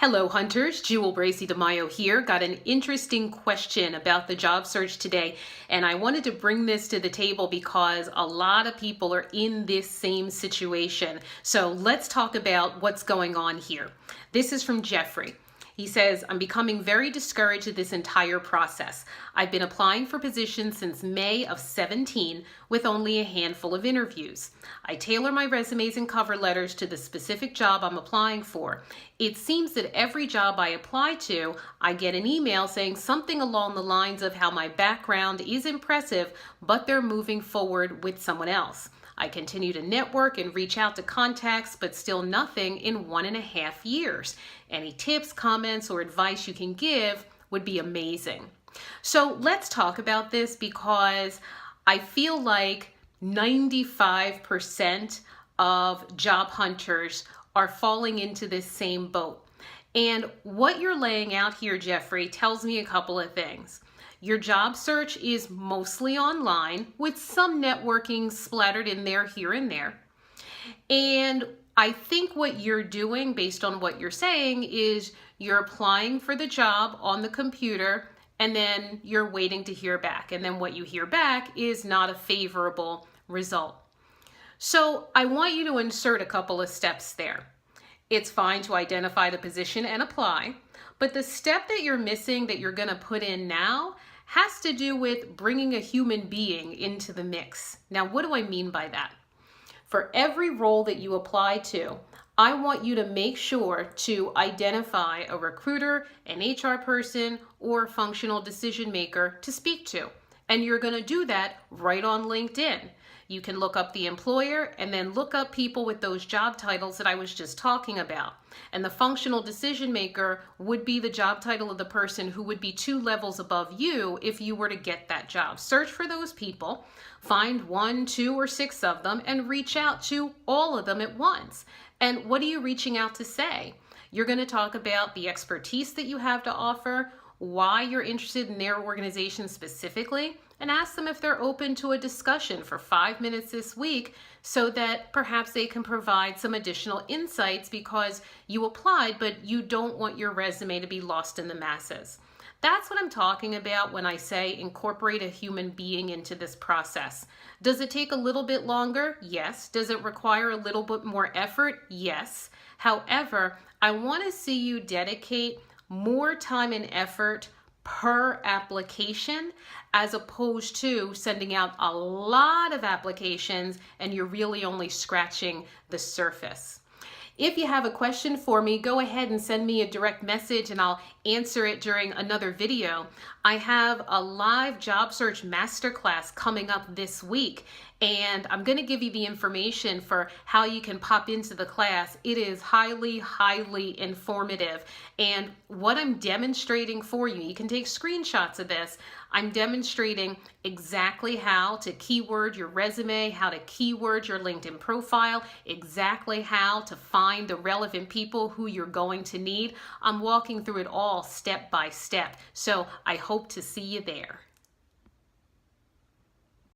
Hello hunters, Jewel Bracy DeMaio here. Got an interesting question about the job search today, and I wanted to bring this to the table because a lot of people are in this same situation. So let's talk about what's going on here. This is from Jeffrey. He says, I'm becoming very discouraged at this entire process. I've been applying for positions since May of 17 with only a handful of interviews. I tailor my resumes and cover letters to the specific job I'm applying for. It seems that every job I apply to, I get an email saying something along the lines of how my background is impressive, but they're moving forward with someone else. I continue to network and reach out to contacts, but still nothing in 1.5 years. Any tips, comments, or advice you can give would be amazing. So let's talk about this because I feel like 95% of job hunters are falling into this same boat. And what you're laying out here, Jeffrey, tells me a couple of things. Your job search is mostly online with some networking splattered in there here and there. And I think what you're doing based on what you're saying is you're applying for the job on the computer and then you're waiting to hear back. And then what you hear back is not a favorable result. So I want you to insert a couple of steps there. It's fine to identify the position and apply, but the step that you're missing that you're going to put in now has to do with bringing a human being into the mix. Now, what do I mean by that? For every role that you apply to, I want you to make sure to identify a recruiter, an HR person, or a functional decision maker to speak to. And you're going to do that right on LinkedIn. You can look up the employer and then look up people with those job titles that I was just talking about. And the functional decision maker would be the job title of the person who would be 2 levels above you if you were to get that job. Search for those people, find 1, 2, or 6 of them, and reach out to all of them at once. And what are you reaching out to say? You're going to talk about the expertise that you have to offer, why you're interested in their organization specifically, and ask them if they're open to a discussion for 5 minutes this week so that perhaps they can provide some additional insights because you applied, but you don't want your resume to be lost in the masses. That's what I'm talking about when I say incorporate a human being into this process. Does it take a little bit longer? Yes. Does it require a little bit more effort? Yes. However, I want to see you dedicate more time and effort per application as opposed to sending out a lot of applications and you're really only scratching the surface. If you have a question for me, go ahead and send me a direct message and I'll answer it during another video. I have a live job search masterclass coming up this week, and I'm going to give you the information for how you can pop into the class. It is highly, highly informative. And what I'm demonstrating for you, you can take screenshots of this. I'm demonstrating exactly how to keyword your resume, how to keyword your LinkedIn profile, exactly how to find the relevant people who you're going to need. I'm walking through it all step by step. So I hope to see you there.